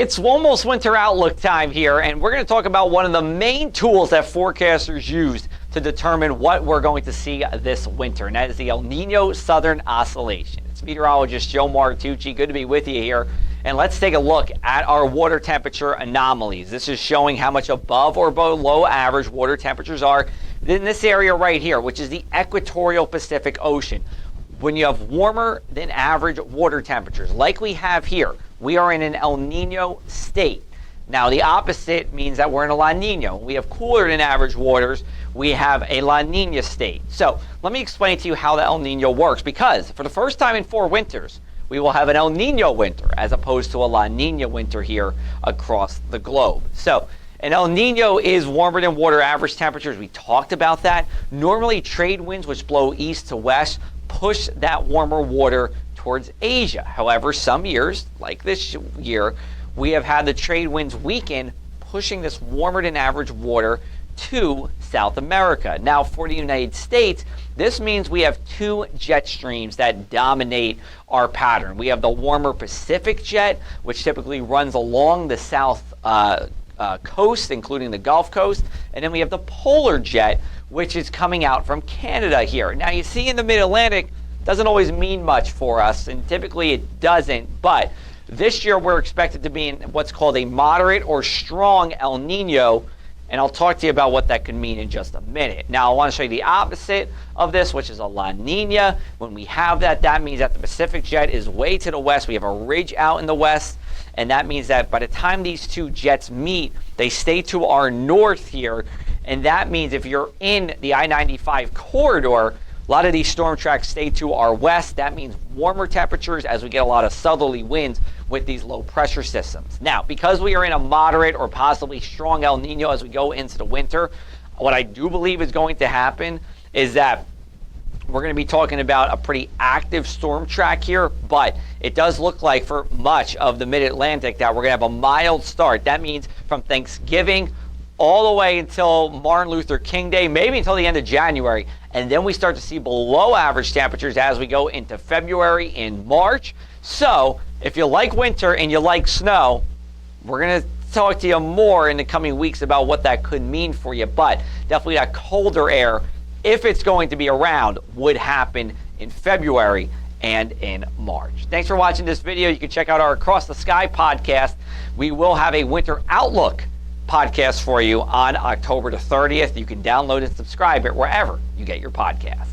It's almost winter outlook time here, and we're going to talk about one of the main tools that forecasters use to determine what we're going to see this winter, and that is the El Niño Southern Oscillation. It's meteorologist Joe Martucci. Good to be with you here. And let's take a look at our water temperature anomalies. This is showing how much above or below average water temperatures are in this area right here, which is the equatorial Pacific Ocean. When you have warmer than average water temperatures, like we have here, we are in an El Niño state. Now, the opposite means that we're in a La Niña. We have cooler than average waters. We have a La Niña state. So let me explain to you how the El Niño works, because for the first time in 4 winters, we will have an El Niño winter as opposed to a La Niña winter here across the globe. So an El Niño is warmer than water average temperatures. We talked about that. Normally, trade winds, which blow east to west, push that warmer water towards Asia. However, some years, like this year, we have had the trade winds weaken, pushing this warmer than average water to South America. Now, for the United States, this means we have 2 jet streams that dominate our pattern. We have the warmer Pacific jet, which typically runs along the south coast, including the Gulf Coast, and then we have the polar jet, which is coming out from Canada here. Now, you see in the mid-Atlantic, doesn't always mean much for us, and typically it doesn't, but this year we're expected to be in what's called a moderate or strong El Niño, and I'll talk to you about what that could mean in just a minute. Now, I want to show you the opposite of this, which is a La Niña. When we have that, that means that the Pacific jet is way to the west. We have a ridge out in the west, and that means that by the time these 2 jets meet, they stay to our north here, and that means if you're in the I-95 corridor, a lot of these storm tracks stay to our west. That means warmer temperatures as we get a lot of southerly winds with these low pressure systems. Now, because we are in a moderate or possibly strong El Niño as we go into the winter, what I do believe is going to happen is that we're going to be talking about a pretty active storm track here, but it does look like for much of the mid-Atlantic that we're going to have a mild start. That means from Thanksgiving all the way until Martin Luther King Day, maybe until the end of January. And then we start to see below average temperatures as we go into February and March. So if you like winter and you like snow, we're going to talk to you more in the coming weeks about what that could mean for you. But definitely that colder air, if it's going to be around, would happen in February and in March. Thanks for watching this video. You can check out our Across the Sky podcast. We will have a winter outlook podcast for you on October the 30th. You can download and subscribe it wherever you get your podcasts.